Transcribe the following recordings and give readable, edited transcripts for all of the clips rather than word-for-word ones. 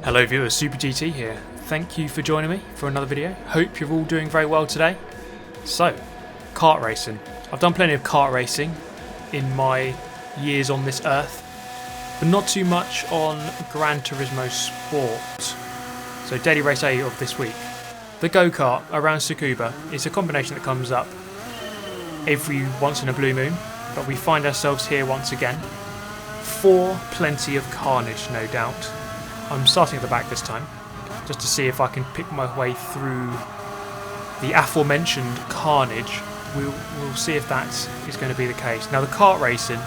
Hello viewers, Super GT here. Thank you for joining me for another video. Hope you're all doing very well today. So, kart racing. I've done plenty of kart racing in my years on this earth, but not too much on Gran Turismo Sport. So daily race A of this week. The go-kart around Tsukuba is a combination that comes up every once in a blue moon, but we find ourselves here once again for plenty of carnage, no doubt. I'm starting at the back this time, just to see if I can pick my way through the aforementioned carnage. We'll see if that is going to be the case. Now the kart racing,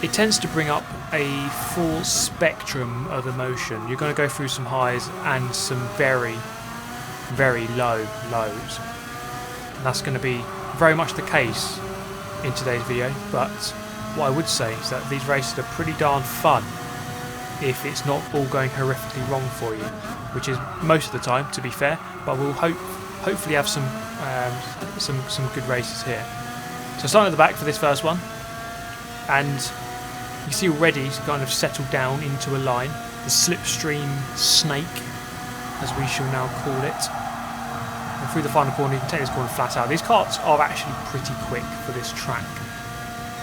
it tends to bring up a full spectrum of emotion. You're going to go through some highs and some very, very low lows. And that's going to be very much the case in today's video, but what I would say is that these races are pretty darn fun if it's not all going horrifically wrong for you, which is most of the time, to be fair, but we'll hopefully have some good races here. So starting at the back for this first one, and you see already it's kind of settled down into a line, the slipstream snake, as we shall now call it. And through the final corner, you can take this corner flat out. These karts are actually pretty quick for this track.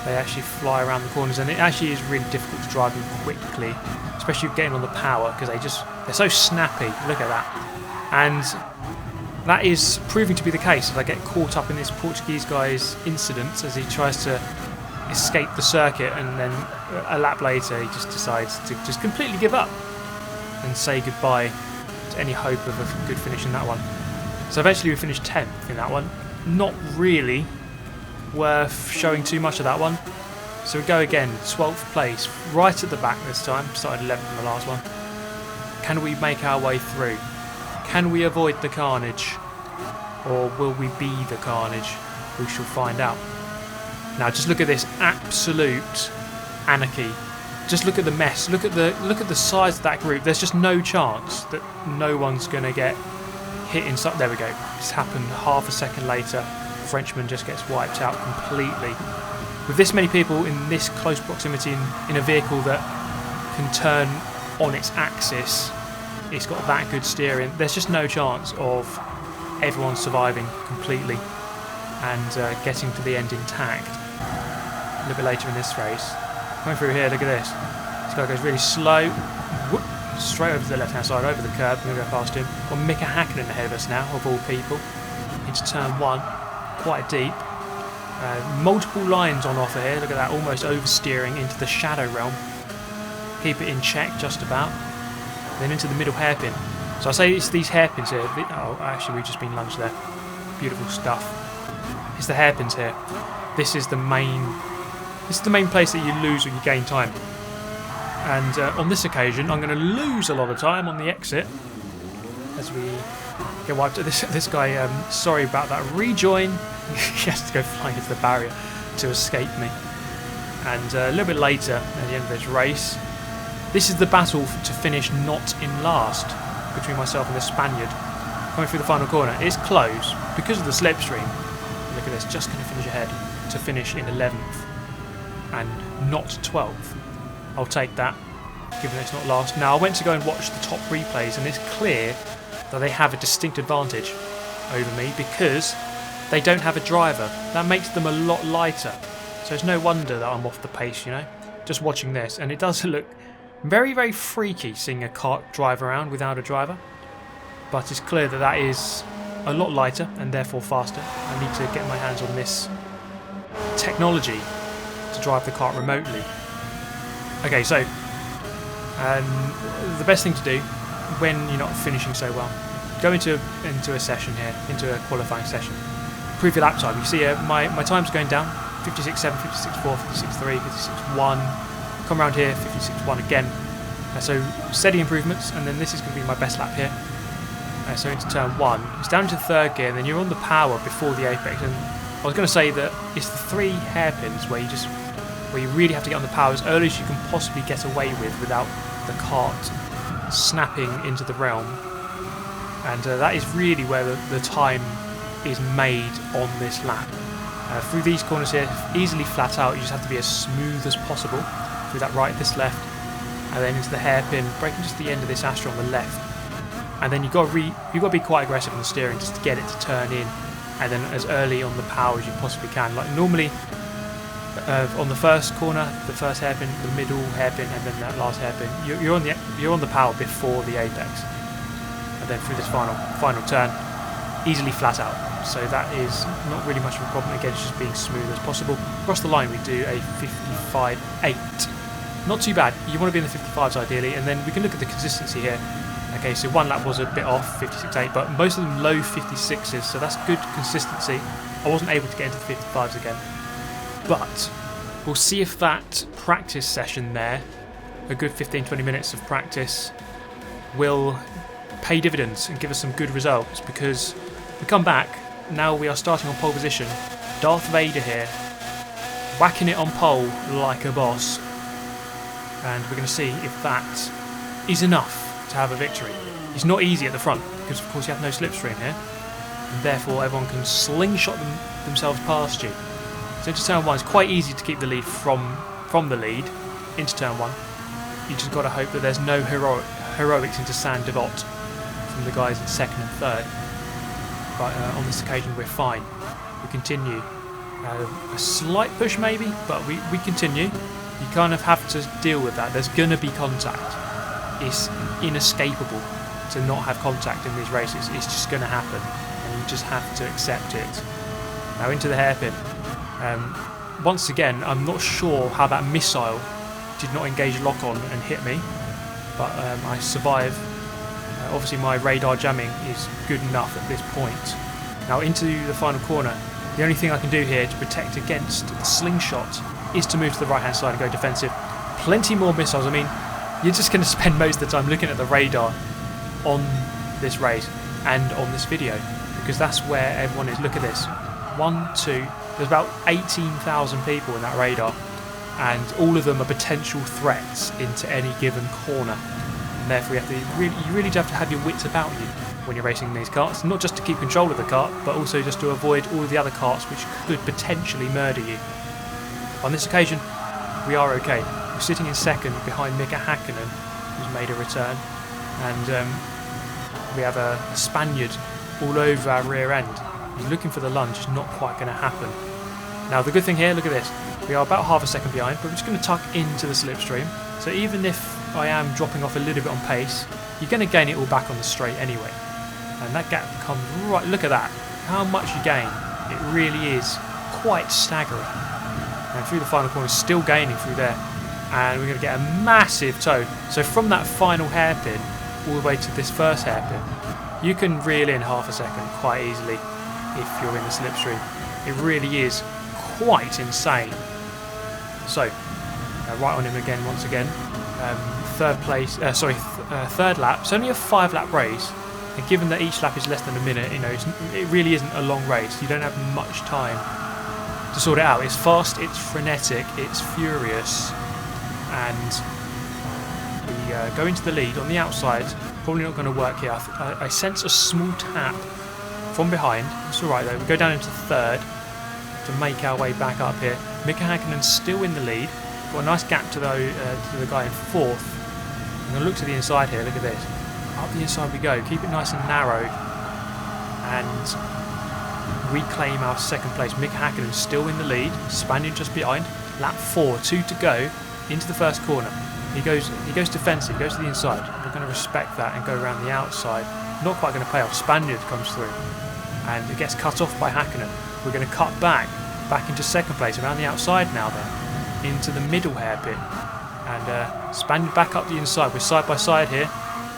They actually fly around the corners, and it actually is really difficult to drive them quickly, especially getting on the power, because they're so snappy. Look at that. And that is proving to be the case as I get caught up in this Portuguese guy's incident as he tries to escape the circuit, and then a lap later he just decides to just completely give up and say goodbye to any hope of a good finish in that one. So eventually we finished 10th in that one. Not really worth showing too much of that one. So we go again, 12th place, right at the back this time, started 11th in the last one. Can we make our way through? Can we avoid the carnage? Or will we be the carnage? We shall find out. Now just look at this absolute anarchy. Just look at the mess, look at the size of that group. There's just no chance that no one's going to get hit inside. There we go, it's happened half a second later. Frenchman just gets wiped out completely. With this many people in this close proximity in a vehicle that can turn on its axis, it's got that good steering, there's just no chance of everyone surviving completely and getting to the end intact. A little bit later in this race, coming through here, look at this. This guy goes really slow, whoop, straight over to the left hand side, over the curb. I'm going to go past him. Got Mika Hakkinen ahead of us now, of all people, into turn one. Quite deep. Multiple lines on offer here. Look at that, almost oversteering into the shadow realm. Keep it in check just about. Then into the middle hairpin. So I say it's these hairpins here. Oh, actually we've just been lunged there. Beautiful stuff. It's the hairpins here. This is the main place that you lose or you gain time. And on this occasion, I'm going to lose a lot of time on the exit as we get wiped. This guy, sorry about that. Rejoin. He has to go flying into the barrier to escape me. And a little bit later, at the end of this race, this is the battle to finish not in last between myself and the Spaniard. Coming through the final corner, it's close because of the slipstream. Look at this, just going to finish ahead to finish in 11th and not 12th. I'll take that, given it's not last. Now, I went to go and watch the top replays, and it's clear that they have a distinct advantage over me because they don't have a driver. That makes them a lot lighter. So it's no wonder that I'm off the pace, you know, just watching this. And it does look very, very freaky seeing a kart drive around without a driver. But it's clear that that is a lot lighter and therefore faster. I need to get my hands on this technology to drive the kart remotely. Okay, so the best thing to do when you're not finishing so well, go into a session here, into a qualifying session. Prove your lap time. You see my time's going down, 56.7, 56.4, 56.3, 56.1. Come around here, 56.1 again. So steady improvemements, and then this is going to be my best lap here. So into turn one, it's down to third gear, and then you're on the power before the apex. And I was going to say that it's the three hairpins where you really have to get on the power as early as you can possibly get away with without the kart snapping into the realm. And that is really where the time is made on this lap. Through these corners here, easily flat out, you just have to be as smooth as possible through that right, this left, and then into the hairpin, braking just the end of this Astra on the left. And then you've got to be quite aggressive on the steering just to get it to turn in, and then as early on the power as you possibly can. Like normally on the first corner, the first hairpin, the middle hairpin, and then that last hairpin, you're on the power before the apex, and then through this final turn, easily flat out. So that is not really much of a problem. Again, it's just being smooth as possible. Across the line, we do a 55.8. Not too bad. You want to be in the 55s ideally, and then we can look at the consistency here. Okay, so one lap was a bit off, 56.8, but most of them low 56s, so that's good consistency. I wasn't able to get into the 55s again. But we'll see if that practice session there, a good 15-20 minutes of practice, will pay dividends and give us some good results, because we come back, now we are starting on pole position. Darth Vader here, whacking it on pole like a boss, and we're going to see if that is enough to have a victory. It's not easy at the front, because of course you have no slipstream here, and therefore everyone can slingshot themselves past you. So into turn 1, it's quite easy to keep the lead from the lead into turn 1. You just got to hope that there's no heroics into San Devot from the guys in second and third. But on this occasion we're fine. We continue. A slight push maybe, but we continue. You kind of have to deal with that. There's going to be contact. It's inescapable to not have contact in these races. It's just going to happen, and you just have to accept it. Now into the hairpin. Once again, I'm not sure how that missile did not engage lock-on and hit me, but I survive. Obviously my radar jamming is good enough at this point. Now into the final corner. The only thing I can do here to protect against the slingshot is to move to the right hand side and go defensive. Plenty more missiles. I mean, you're just going to spend most of the time looking at the radar on this race and on this video, because that's where everyone is. Look at this. 1, 2, there's about 18,000 people in that radar, and all of them are potential threats into any given corner. And therefore you really do have to have your wits about you when you're racing these karts, not just to keep control of the kart, but also just to avoid all of the other karts which could potentially murder you. On this occasion, we are okay. We're sitting in second behind Mika Häkkinen, who's made a return, and we have a Spaniard all over our rear end. He's looking for the lunge. It's not quite going to happen. Now the good thing here, look at this. We are about half a second behind, but we're just going to tuck into the slipstream. So even if I am dropping off a little bit on pace, you're going to gain it all back on the straight anyway. And that gap comes right, look at that. How much you gain. It really is quite staggering. And through the final corner, still gaining through there. And we're going to get a massive toe. So from that final hairpin all the way to this first hairpin, you can reel in half a second quite easily if you're in the slipstream. It really is quite insane. So, right on him again once again. Third lap. It's only a 5-lap race, and given that each lap is less than a minute, it really isn't a long race. You don't have much time to sort it out. It's fast, it's frenetic, it's furious, and we go into the lead on the outside. Probably not going to work here. I sense a small tap from behind. It's alright though. We go down into third to make our way back up here. Mika Häkkinen's still in the lead. Got a nice gap to the guy in fourth. I'm going to look to the inside here. Look at this. Up the inside we go. Keep it nice and narrow, and reclaim our second place. Mika Häkkinen's still in the lead. Spaniard just behind. Lap 4, 2 to go. Into the first corner. He goes defensive. Goes to the inside. We're going to respect that and go around the outside. Not quite going to pay off. Spaniard comes through, and it gets cut off by Häkkinen. We're going to cut back into second place around the outside now then, into the middle hairpin, and Spaniard back up the inside. We're side by side here,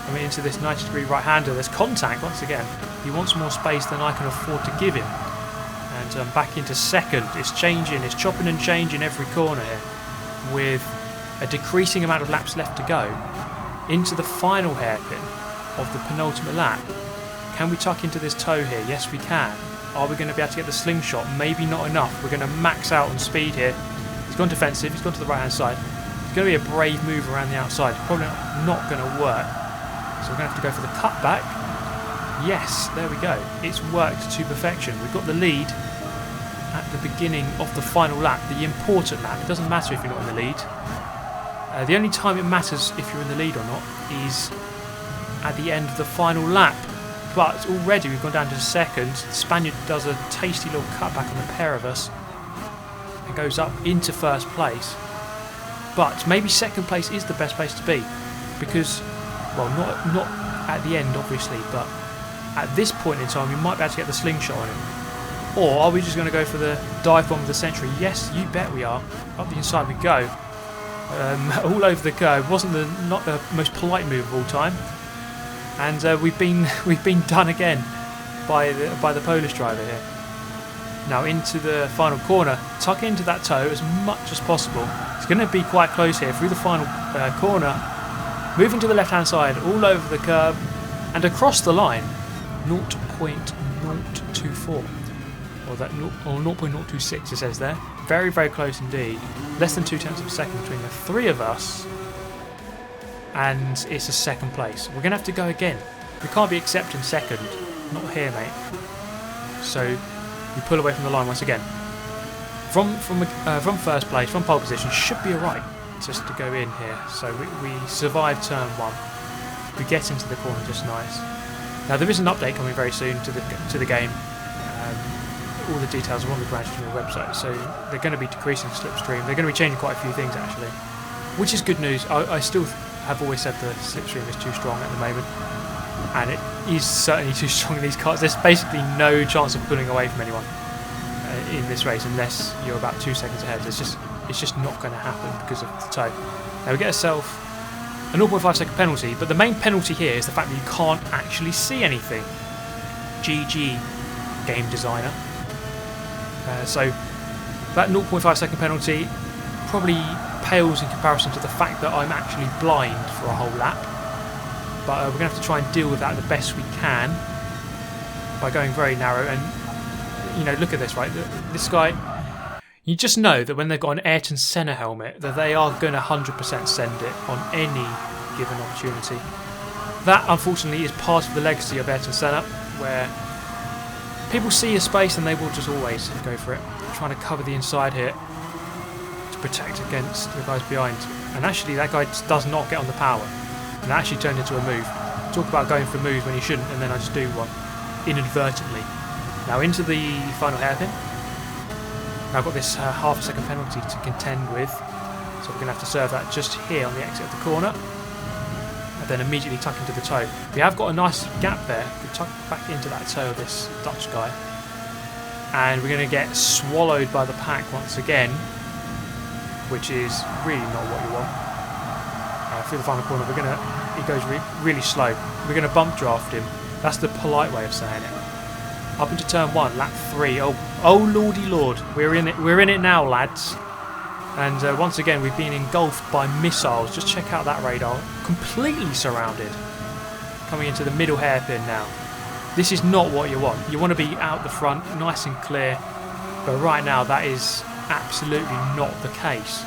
coming into this 90-degree right-hander. There's contact once again. He wants more space than I can afford to give him, and back into second. It's changing, it's chopping and changing every corner here, with a decreasing amount of laps left to go. Into the final hairpin of the penultimate lap. Can we tuck into this toe here? Yes, we can. Are we going to be able to get the slingshot? Maybe not enough. We're going to max out on speed here. He's gone defensive. He's gone to the right-hand side. It's going to be a brave move around the outside. Probably not going to work. So we're going to have to go for the cutback. Yes, there we go. It's worked to perfection. We've got the lead at the beginning of the final lap, the important lap. It doesn't matter if you're not in the lead. The only time it matters if you're in the lead or not is at the end of the final lap. But already we've gone down to second. The Spaniard does a tasty little cutback on the pair of us and goes up into first place. But maybe second place is the best place to be because, well, not at the end obviously, but at this point in time you might be able to get the slingshot on him. Or are we just going to go for the dive bomb of the century? Yes, you bet we are. Up the inside we go. All over the curve. Wasn't not the most polite move of all time. And we've been done again by the Polish driver here. Now into the final corner, tuck into that toe as much as possible. It's going to be quite close here through the final corner. Moving to the left hand side, all over the curb and across the line, 0.024 or 0.026 it says there. Very, very close indeed. Less than 0.2 of a second between the three of us. And it's a second place. We're going to have to go again. We can't be accepting second. Not here, mate. So we pull away from the line once again. From first place, from pole position, should be alright just to go in here. So we survive turn 1. We get into the corner just nice. Now there is an update coming very soon to the game. All the details are on the Gran Turismo website. So they're going to be decreasing slipstream. They're going to be changing quite a few things actually, which is good news. I still have always said the slipstream is too strong at the moment, and it is certainly too strong in these cars. There's basically no chance of pulling away from anyone in this race unless you're about 2 seconds ahead. It's just not going to happen because of the toe. Now we get ourselves a 0.5 second penalty, but the main penalty here is the fact that you can't actually see anything. GG, game designer. So that 0.5 second penalty probably pales in comparison to the fact that I'm actually blind for a whole lap. But we're going to have to try and deal with that the best we can by going very narrow. And, you know, look at this, right? This guy, you just know that when they've got an Ayrton Senna helmet, that they are going to 100% send it on any given opportunity. That, unfortunately, is part of the legacy of Ayrton Senna, where people see a space and they will just always go for it. Trying to cover the inside here to protect against the guys behind. And actually, that guy does not get on the power. And that actually turned into a move. Talk about going for moves when you shouldn't, and then I just do one inadvertently. Now into the final hairpin. Now I've got this half a second penalty to contend with, so we're going to have to serve that just here on the exit of the corner, and then immediately tuck into the toe. We have got a nice gap there. We tuck back into that toe of this Dutch guy, and we're going to get swallowed by the pack once again, which is really not what you want. Through the final corner, he goes really slow. We're going to bump draft him. That's the polite way of saying it. Up into turn 1, lap 3. Oh lordy lord, we're in it. We're in it now, lads. And once again, we've been engulfed by missiles. Just check out that radar, completely surrounded. Coming into the middle hairpin now. This is not what you want. You want to be out the front, nice and clear. But right now, that is absolutely not the case.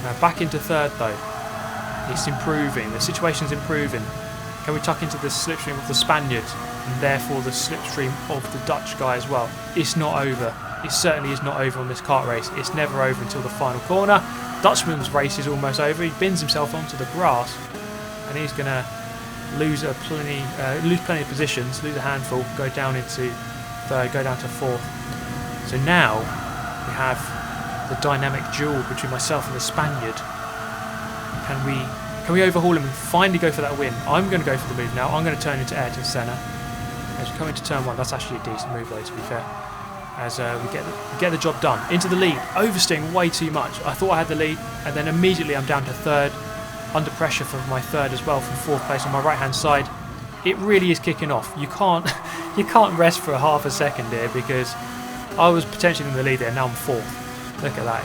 Now back into third though. It's improving. The situation's improving. Can we tuck into the slipstream of the Spaniard and therefore the slipstream of the Dutch guy as well? It's not over. It certainly is not over on this kart race. It's never over until the final corner. Dutchman's race is almost over. He bins himself onto the grass and he's going to lose plenty of positions, lose a handful, go down into third, go down to fourth. So now we have the dynamic duel between myself and the Spaniard. Can we overhaul him and finally go for that win? I'm going to go for the move now. I'm going to turn into Ayrton Senna. As we come into turn 1, that's actually a decent move though, to be fair. As we get the job done. Into the lead, oversteering way too much. I thought I had the lead, and then immediately I'm down to third. Under pressure for my third as well from fourth place on my right hand side. It really is kicking off. You can't rest for a half a second here because I was potentially in the lead there. Now I'm fourth. Look at that.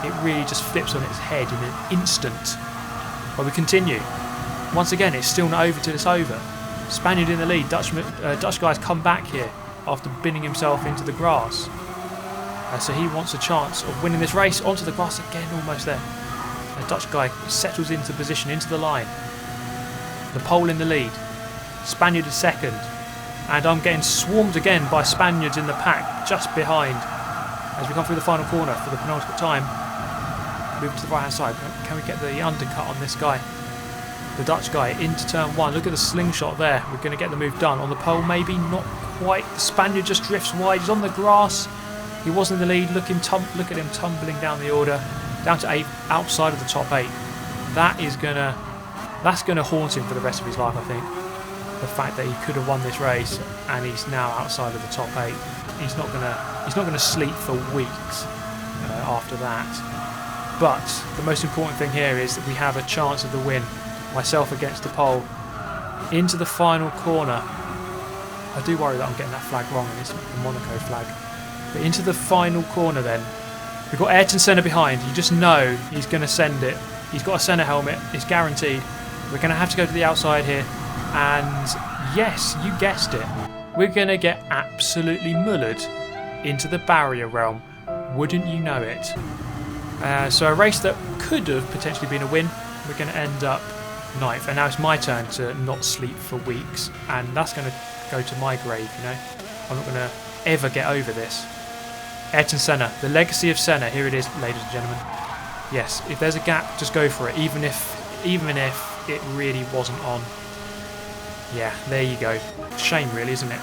It really just flips on its head in an instant. But we continue. Once again, it's still not over till it's over. Spaniard in the lead. Dutch guy's come back here after binning himself into the grass. So he wants a chance of winning this race. Onto the grass again, almost there. The Dutch guy settles into position, into the line. The pole in the lead. Spaniard is second. And I'm getting swarmed again by Spaniards in the pack just behind as we come through the final corner for the penultimate time. Move to the right hand side. Can we get the undercut on this guy? The Dutch guy into turn 1. Look at the slingshot there. We're going to get the move done. On the pole, maybe not quite. The Spaniard just drifts wide. He's on the grass. He was in the lead. Look at him tumbling down the order. Down to 8, outside of the top 8. That's gonna haunt him for the rest of his life, I think. The fact that he could have won this race and he's now outside of the top 8. He's not gonna sleep for weeks after that. But the most important thing here is that we have a chance of the win. Myself against the pole into the final corner. I do worry that I'm getting that flag wrong, and it's the Monaco flag. But into the final corner then. We've got Ayrton Senna behind. You just know he's going to send it. He's got a Senna helmet. It's guaranteed. We're going to have to go to the outside here. And yes, you guessed it. We're going to get absolutely mullered into the barrier realm. Wouldn't you know it? So a race that could have potentially been a win. We're going to end up 9th. And now it's my turn to not sleep for weeks. And that's going to go to my grave, you know. I'm not going to ever get over this. Ayrton Senna, the legacy of Senna. Here it is, ladies and gentlemen. Yes, if there's a gap, just go for it, even if it really wasn't on. Yeah, there you go. Shame, really, isn't it?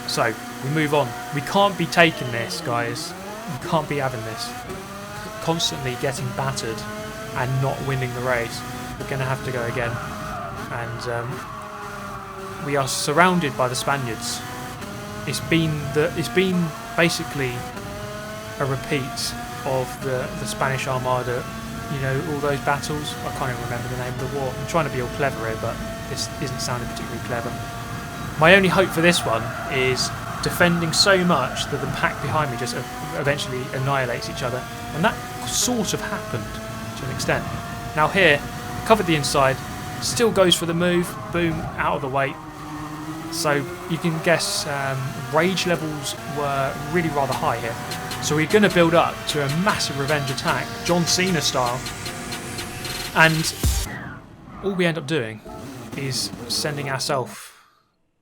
So we move on. We can't be taking this, guys. We can't be having this. Constantly getting battered and not winning the race. We're going to have to go again. And we are surrounded by the Spaniards. It's been basically a repeat of the Spanish Armada, you know, all those battles. I can't even remember the name of the war. I'm trying to be all clever here, but this isn't sounding particularly clever. My only hope for this one is defending so much that the pack behind me just eventually annihilates each other, and that sort of happened to an extent. Now here, covered the inside, still goes for the move, boom, out of the way. So you can guess rage levels were really rather high here. So we're going to build up to a massive revenge attack, John Cena style. And all we end up doing is sending ourselves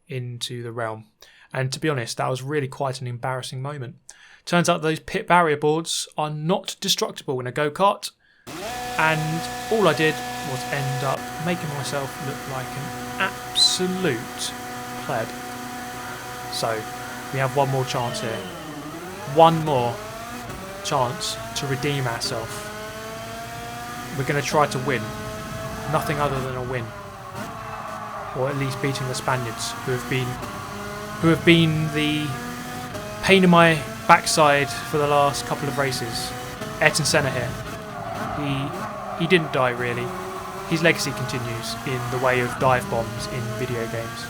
into the realm. And to be honest, that was really quite an embarrassing moment. Turns out those pit barrier boards are not destructible in a go-kart. And all I did was end up making myself look like an absolute pleb. So we have one more chance here. One more chance to redeem ourselves. We're going to try to win. Nothing other than a win. Or at least beating the Spaniards, who have been the pain in my backside for the last couple of races. Ayrton Senna here. He didn't die really. His legacy continues in the way of dive bombs in video games.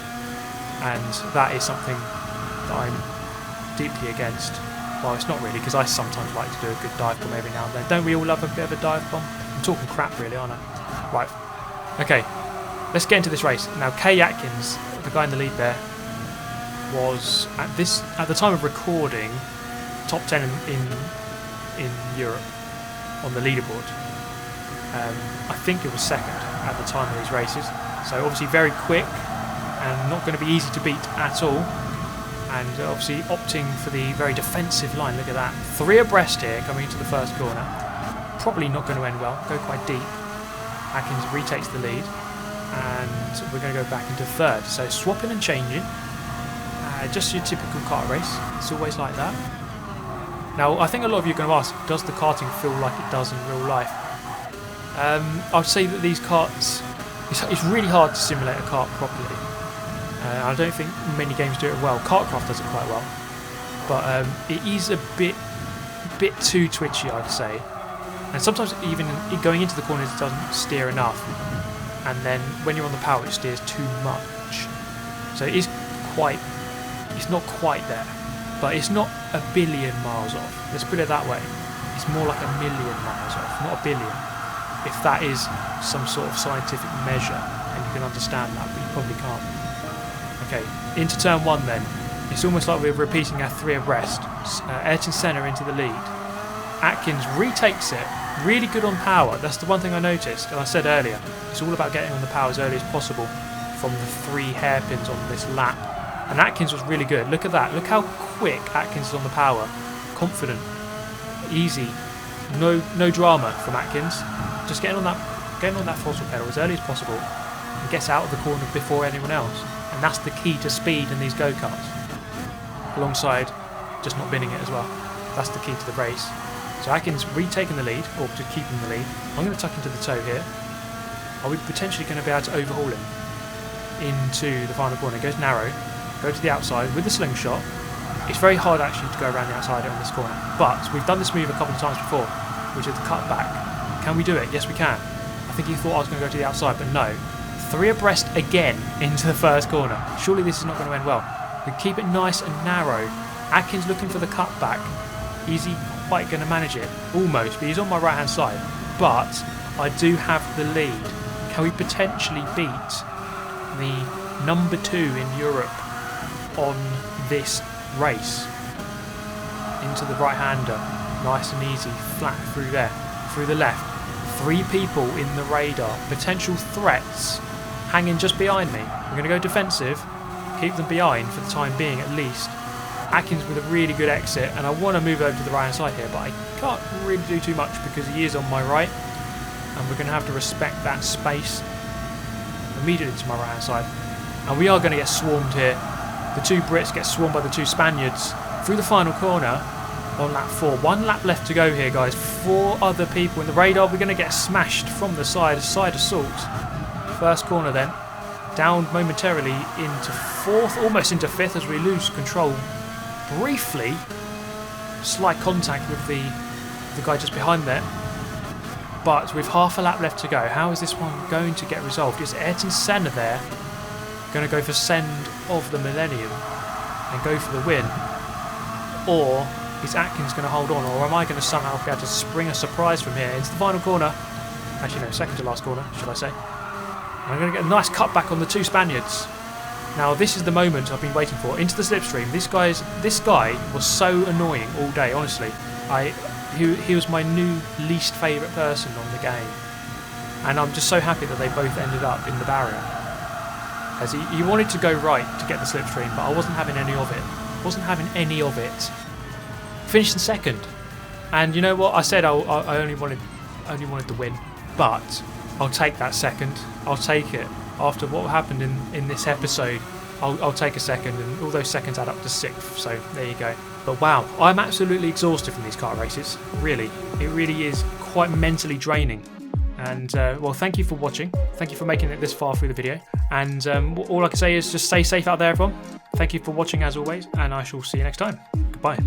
And that is something that I'm deeply against. Well, it's not really, because I sometimes like to do a good dive bomb every now and then. Don't we all love a bit of a dive bomb? I'm talking crap really, aren't I? Right. Okay. Let's get into this race. Now, Kay Atkins, the guy in the lead there, was at the time of recording top 10 in Europe on the leaderboard. I think it was second at the time of these races. So obviously very quick and not going to be easy to beat at all. And obviously opting for the very defensive line. Look at that. 3 abreast here coming into the first corner. Probably not going to end well. Go quite deep. Atkins retakes the lead. And we're going to go back into third. So swapping and changing. Just your typical kart race. It's always like that. Now, I think a lot of you are going to ask, does the karting feel like it does in real life? I'd say that these karts, it's really hard to simulate a kart properly. I don't think many games do it well. Kartcraft does it quite well. But it is a bit too twitchy, I'd say. And sometimes even going into the corners it doesn't steer enough. And then when you're on the power it steers too much. So it is it's not quite there. But it's not a billion miles off. Let's put it that way. It's more like a million miles off, not a billion. If that is some sort of scientific measure, and you can understand that, but you probably can't. Okay, into turn 1 then. It's almost like we're repeating our 3 abreast. Ayrton Senna into the lead. Atkins retakes it. Really good on power. That's the one thing I noticed, and I said earlier, it's all about getting on the power as early as possible from the 3 hairpins on this lap. And Atkins was really good. Look at that. Look how quick Atkins is on the power. Confident. Easy. no drama from Atkins. Just getting on that throttle pedal as early as possible and gets out of the corner before anyone else. And that's the key to speed in these go-karts. Alongside just not binning it as well. That's the key to the race. So Atkins retaking the lead, or just keeping the lead. I'm going to tuck into the toe here. Are we potentially going to be able to overhaul him into the final corner? It goes narrow, go to the outside with the slingshot. It's very hard actually to go around the outside on this corner, but we've done this move a couple of times before, which is the cut back. Can we do it? Yes, we can. I think he thought I was going to go to the outside, but no. 3 abreast again into the first corner. Surely this is not going to end well. We keep it nice and narrow. Atkins looking for the cut back. Is he quite going to manage it? Almost, but he's on my right hand side. But I do have the lead. Can we potentially beat the number 2 in Europe on this race? Into the right hander, nice and easy, flat through there, through the left. 3 people in the radar, potential threats hanging just behind me. We're going to go defensive, keep them behind for the time being at least. Atkins with a really good exit, and I want to move over to the right hand side here, but I can't really do too much because he is on my right, and we're going to have to respect that space immediately to my right hand side. And we are going to get swarmed here. The 2 Brits get swarmed by the 2 Spaniards through the final corner on lap 4. 1 lap left to go here, guys. 4 other people in the radar. We're going to get smashed from the side assault. First corner then. Down momentarily into 4th, almost into 5th as we lose control briefly. Slight contact with the guy just behind there. But with half a lap left to go, how is this one going to get resolved? Is Ayrton Senna there going to go for send of the millennium and go for the win? Or is Atkins going to hold on? Or am I going to somehow be able to spring a surprise from here into the final corner? Actually no, second to last corner, should I say. I'm going to get a nice cut back on the 2 Spaniards. Now this is the moment I've been waiting for. Into the slipstream. This guy was so annoying all day, honestly. He was my new least favourite person on the game. And I'm just so happy that they both ended up in the barrier. As he wanted to go right to get the slipstream, but I wasn't having any of it. Finished in second. And you know what? I said I only wanted the win. But I'll take that second. I'll take it. After what happened in this episode, I'll take a second, and all those seconds add up to 6th, so there you go. But wow, I'm absolutely exhausted from these kart races, really. It really is quite mentally draining. And well, thank you for watching. Thank you for making it this far through the video. And all I can say is just stay safe out there, everyone. Thank you for watching as always, and I shall see you next time. Goodbye.